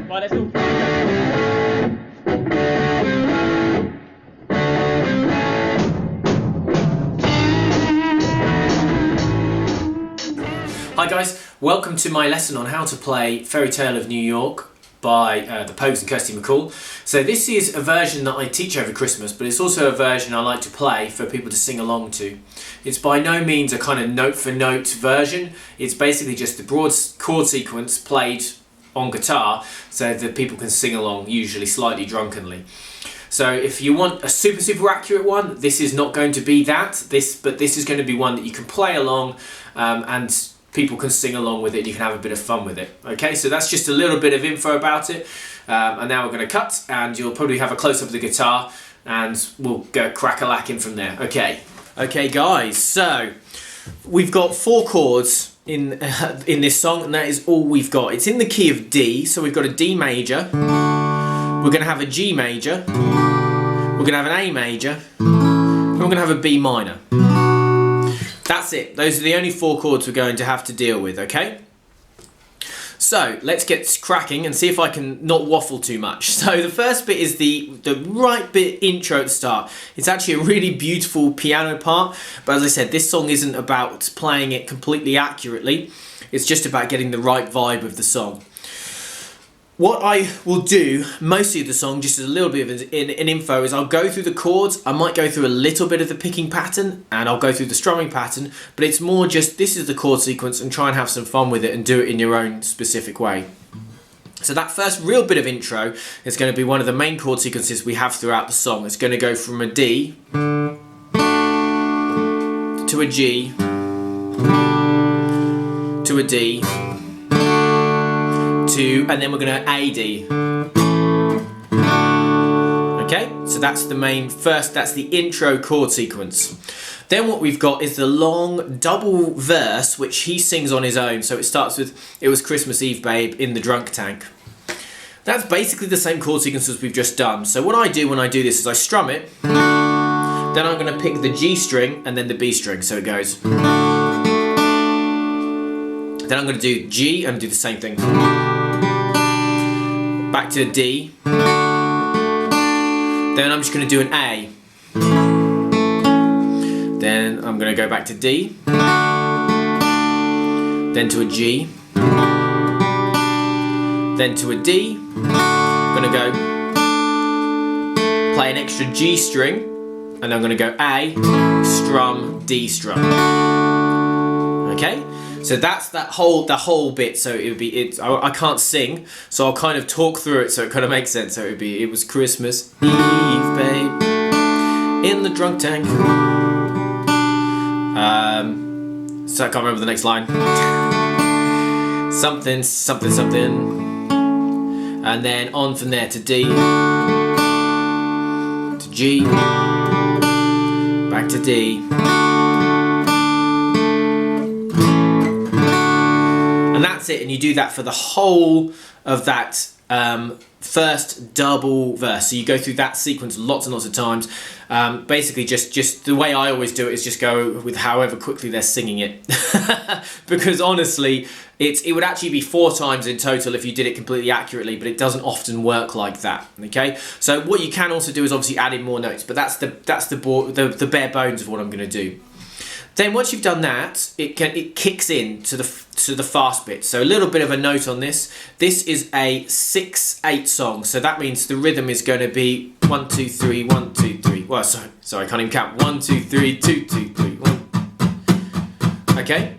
Right, let's all. Hi guys, welcome to my lesson on how to play Fairytale of New York by the Pogues and Kirsty MacCall. So this is a version that I teach over Christmas, but it's also a version I like to play for people to sing along to. It's by no means a kind of note for note version. It's basically just the broad chord sequence played on guitar so that people can sing along, usually slightly drunkenly. So if you want a super accurate one, this is not going to be that. But this is going to be one that you can play along and people can sing along with it. You can have a bit of fun with it. Okay, so that's just a little bit of info about it. And now we're going to cut, and you'll probably have a close up of the guitar, and we'll go crack-a-lacking from there. Okay, guys. So we've got 4 chords in this song, and that is all we've got. It's in the key of D, so we've got a D major. We're going to have a G major. We're going to have an A major, and we're going to have a B minor. That's it. Those are the only 4 chords we're going to have to deal with, okay? So, let's get cracking and see if I can not waffle too much. So, the first bit is the right bit intro at the start. It's actually a really beautiful piano part, but as I said, this song isn't about playing it completely accurately. It's just about getting the right vibe of the song. What I will do, mostly of the song, just as a little bit of an info, is I'll go through the chords, I might go through a little bit of the picking pattern, and I'll go through the strumming pattern, but it's more just, this is the chord sequence, and try and have some fun with it and do it in your own specific way. So that first real bit of intro is going to be one of the main chord sequences we have throughout the song. It's going to go from a D to a G to a D, and then we're going to A, D. Okay, so that's the main that's the intro chord sequence. Then what we've got is the long double verse, which he sings on his own. So it starts with, "It was Christmas Eve, babe, in the drunk tank." That's basically the same chord sequence as we've just done. So what I do when I do this is I strum it, then I'm going to pick the G string and then the B string, so it goes. Then I'm going to do G and do the same thing. Back to D, then I'm just going to do an A, then I'm going to go back to D, then to a G, then to a D. I'm going to go play an extra G string, and I'm going to go A, strum, D strum. Okay? So that's the whole bit. So I can't sing, so I'll kind of talk through it so it kind of makes sense. So it was Christmas Eve, babe, in the drunk tank. So I can't remember the next line. Something, something, something, and then on from there to D, to G, back to D. And that's it, and you do that for the whole of that first double verse. So you go through that sequence lots and lots of times. Basically, just the way I always do it is just go with however quickly they're singing it. Because honestly, it would actually be 4 times in total if you did it completely accurately, but it doesn't often work like that. Okay, so what you can also do is obviously add in more notes, but that's the bare bones of what I'm going to do. Then once you've done that, it kicks in to the fast bit. So a little bit of a note on this. This is a 6/8 song, so that means the rhythm is going to be 1 2 3 1 2 3. Well, sorry, I can't even count. 1 2 3 2 2 3 1. Okay.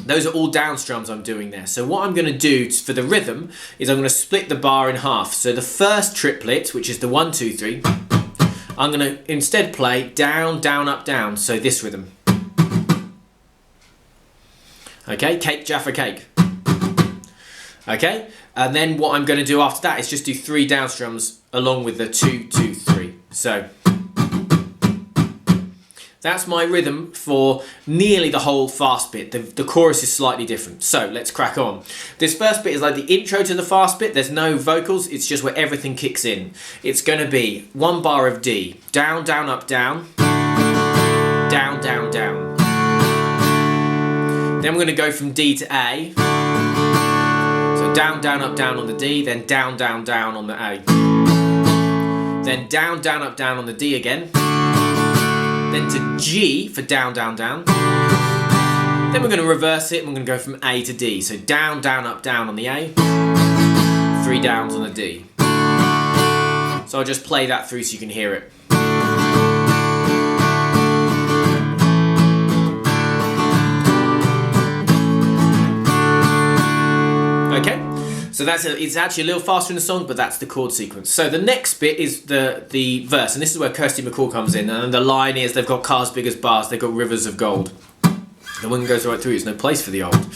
Those are all down strums I'm doing there. So what I'm going to do for the rhythm is I'm going to split the bar in half. So the first triplet, which is the 1 2 3, I'm going to instead play down down up down. So this rhythm. Okay, cake, Jaffa cake. Okay, and then what I'm going to do after that is just do 3 down strums along with the 2 2 3. So that's my rhythm for nearly the whole fast bit. The chorus is slightly different. So let's crack on. This first bit is like the intro to the fast bit. There's no vocals. It's just where everything kicks in. It's going to be 1 bar of D. Down, down, up, down. Down, down, down. Then we're going to go from D to A. So down, down, up, down on the D, then down, down, down on the A. Then down, down, up, down on the D again. Then to G for down, down, down. Then we're going to reverse it and we're going to go from A to D. So down, down, up, down on the A. 3 downs on the D. So I'll just play that through so you can hear it. Okay, so it's actually a little faster in the song, but that's the chord sequence. So the next bit is the verse, and this is where Kirsty MacCall comes in, and the line is, they've got cars big as bars, they've got rivers of gold. The one goes right through, there's no place for the old.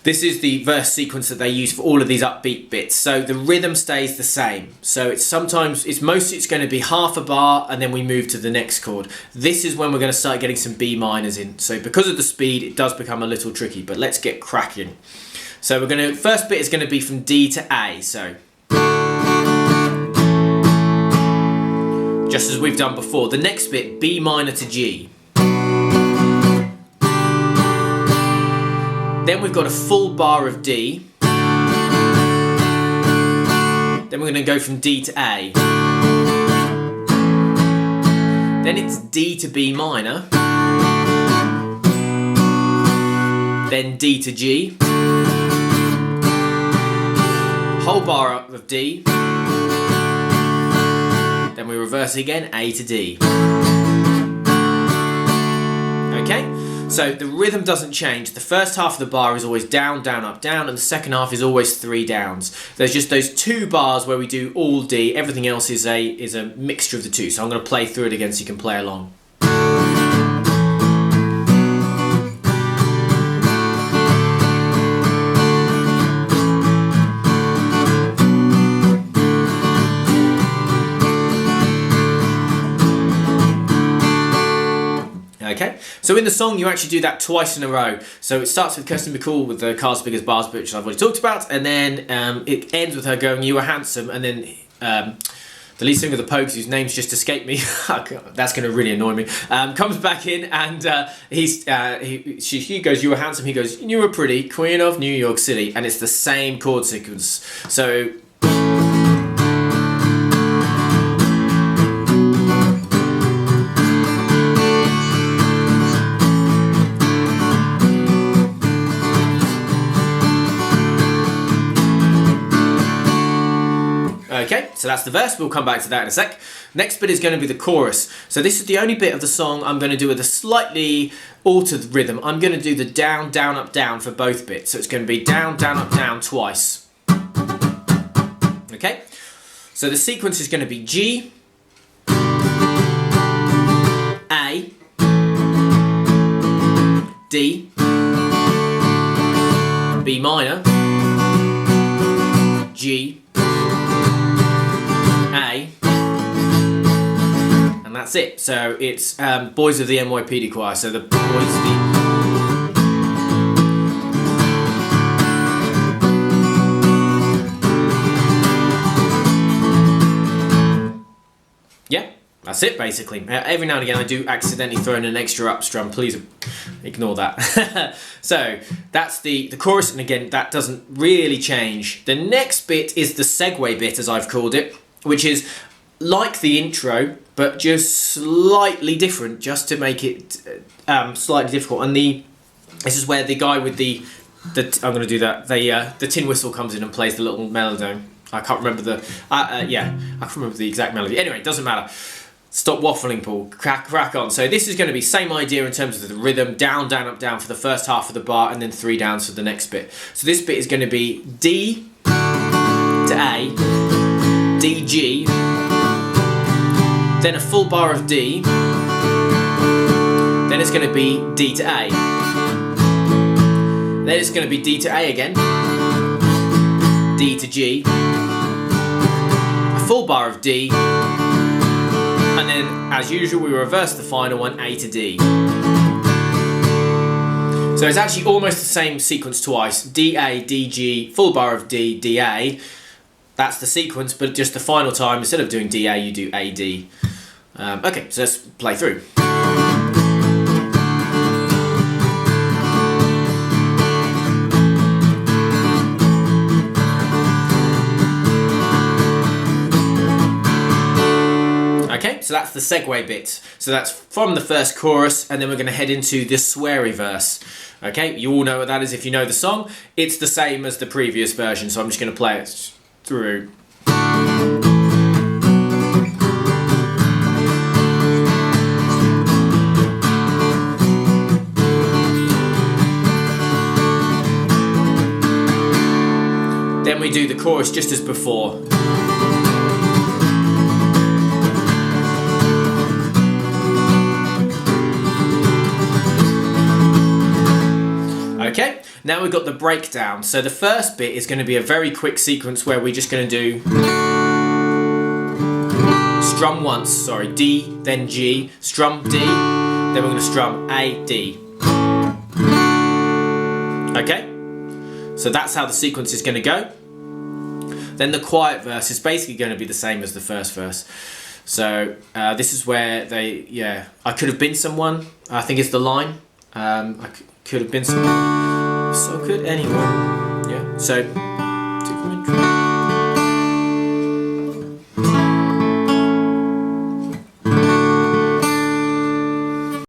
This is the verse sequence that they use for all of these upbeat bits. So the rhythm stays the same. So it's mostly going to be half a bar and then we move to the next chord. This is when we're going to start getting some B minors in. So because of the speed, it does become a little tricky, but let's get cracking. So first bit is going to be from D to A. So just as we've done before. The next bit, B minor to G. Then we've got a full bar of D. Then we're going to go from D to A. Then it's D to B minor. Then D to G. Whole bar up of D. Then we reverse again, A to D. Okay? So the rhythm doesn't change. The first half of the bar is always down, down, up, down, and the second half is always 3 downs. There's just those 2 bars where we do all D. Everything else is a mixture of the two. So I'm going to play through it again so you can play along. Okay, so in the song you actually do that twice in a row. So it starts with Kirsty MacCall with the Cars Big as Bars, which I've already talked about, and then it ends with her going, "You were handsome," and then the lead singer of the Pogues, whose name's just escaped me, that's going to really annoy me, comes back in and she goes, "You were handsome," he goes, "You were pretty, Queen of New York City," and it's the same chord sequence. So okay, so that's the verse. We'll come back to that in a sec. Next bit is going to be the chorus. So this is the only bit of the song I'm going to do with a slightly altered rhythm. I'm going to do the down, down, up, down for both bits. So it's going to be down, down, up, down twice. Okay? So the sequence is going to be G, A, D, B minor, G, A, and that's it. So it's Boys of the NYPD Choir. So the boys of the... Yeah, that's it basically. Every now and again I do accidentally throw in an extra up strum. Please ignore that. So that's the chorus, and again that doesn't really change. The next bit is the segue bit, as I've called it, which is like the intro but just slightly different, just to make it slightly difficult. And this is where the guy with the I'm going to do that. The tin whistle comes in and plays the little melody. I can't remember the I can't remember the exact melody. Anyway, it doesn't matter. Stop waffling, Paul. Crack on. So this is going to be same idea in terms of the rhythm. Down, down, up, down for the first half of the bar, and then 3 downs for the next bit. So this bit is going to be D to A, D, G, then a full bar of D, then it's going to be D to A, then it's going to be D to A again, D to G, a full bar of D, and then as usual we reverse the final one, A to D. So it's actually almost the same sequence twice. D, A, D, G, full bar of D, D, A. That's the sequence, but just the final time, instead of doing D, A, you do A, D. Okay, so let's play through. so that's the segue bit. So that's from the first chorus, and then we're going to head into the sweary verse. Okay, you all know what that is if you know the song. It's the same as the previous version, so I'm just going to play it through. Then we do the chorus just as before. Okay, now we've got the breakdown. So the first bit is going to be a very quick sequence where we're just going to do strum once, sorry, D, then G, strum D, then we're going to strum A, D. Okay, so that's how the sequence is going to go. Then the quiet verse is basically going to be the same as the first verse. So this is where I could have been someone, I think is the line. I could have been someone, so could anyone. Yeah. So